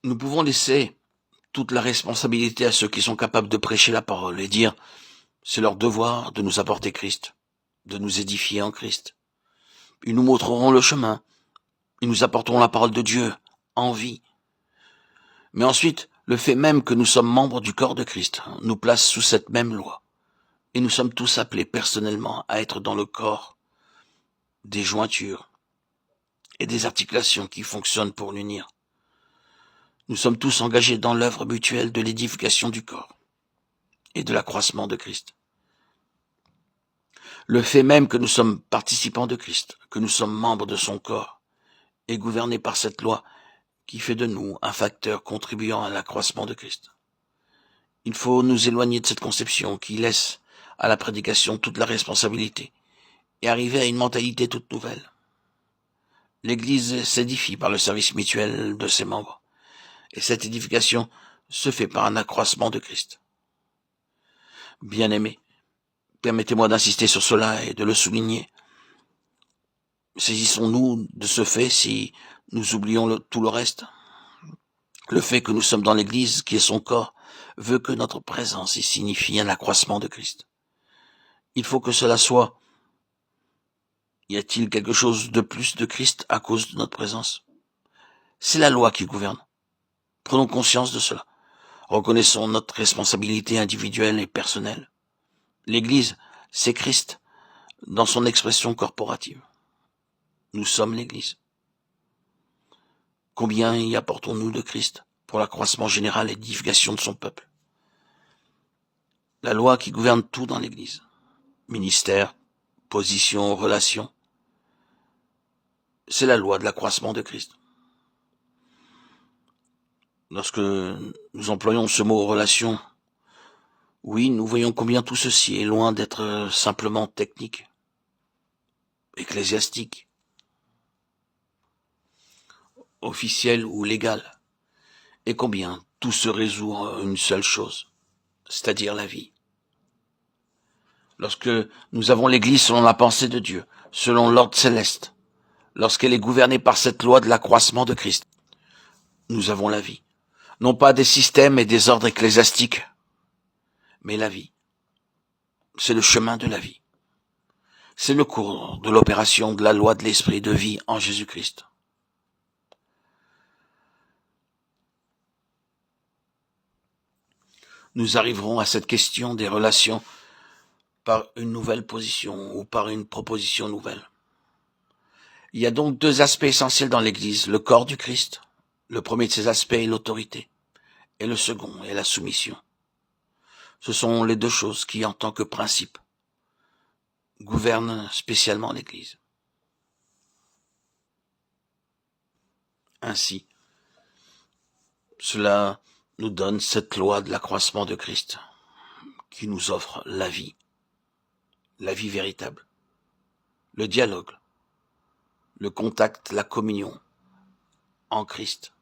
Nous pouvons laisser toute la responsabilité à ceux qui sont capables de prêcher la parole et dire c'est leur devoir de nous apporter Christ, de nous édifier en Christ. Ils nous montreront le chemin, ils nous apporteront la parole de Dieu en vie. Mais ensuite, le fait même que nous sommes membres du corps de Christ nous place sous cette même loi. Et nous sommes tous appelés personnellement à être dans le corps des jointures et des articulations qui fonctionnent pour l'unir. Nous sommes tous engagés dans l'œuvre mutuelle de l'édification du corps et de l'accroissement de Christ. Le fait même que nous sommes participants de Christ, que nous sommes membres de son corps, est gouverné par cette loi qui fait de nous un facteur contribuant à l'accroissement de Christ. Il faut nous éloigner de cette conception qui laisse à la prédication toute la responsabilité et arriver à une mentalité toute nouvelle. L'Église s'édifie par le service mutuel de ses membres, et cette édification se fait par un accroissement de Christ. Bien-aimés, permettez-moi d'insister sur cela et de le souligner. Saisissons-nous de ce fait si nous oublions tout le reste. Le fait que nous sommes dans l'Église, qui est son corps, veut que notre présence y signifie un accroissement de Christ. Il faut que cela soit. Y a-t-il quelque chose de plus de Christ à cause de notre présence? C'est la loi qui gouverne. Prenons conscience de cela. Reconnaissons notre responsabilité individuelle et personnelle. L'Église, c'est Christ dans son expression corporative. Nous sommes l'Église. Combien y apportons-nous de Christ pour l'accroissement général et l'édification de son peuple? La loi qui gouverne tout dans l'Église. Ministère, position, relation. C'est la loi de l'accroissement de Christ. Lorsque nous employons ce mot relation, oui, nous voyons combien tout ceci est loin d'être simplement technique, ecclésiastique, officiel ou légal, et combien tout se résout en une seule chose, c'est-à-dire la vie. Lorsque nous avons l'Église selon la pensée de Dieu, selon l'ordre céleste, lorsqu'elle est gouvernée par cette loi de l'accroissement de Christ, nous avons la vie. Non pas des systèmes et des ordres ecclésiastiques, mais la vie. C'est le chemin de la vie. C'est le cours de l'opération de la loi de l'esprit de vie en Jésus-Christ. Nous arriverons à cette question des relations par une nouvelle position ou par une proposition nouvelle. Il y a donc deux aspects essentiels dans l'Église, le corps du Christ. Le premier de ces aspects est l'autorité, et le second est la soumission. Ce sont les deux choses qui, en tant que principe, gouvernent spécialement l'Église. Ainsi, cela nous donne cette loi de l'accroissement de Christ, qui nous offre la vie véritable, le dialogue, le contact, la communion en Christ.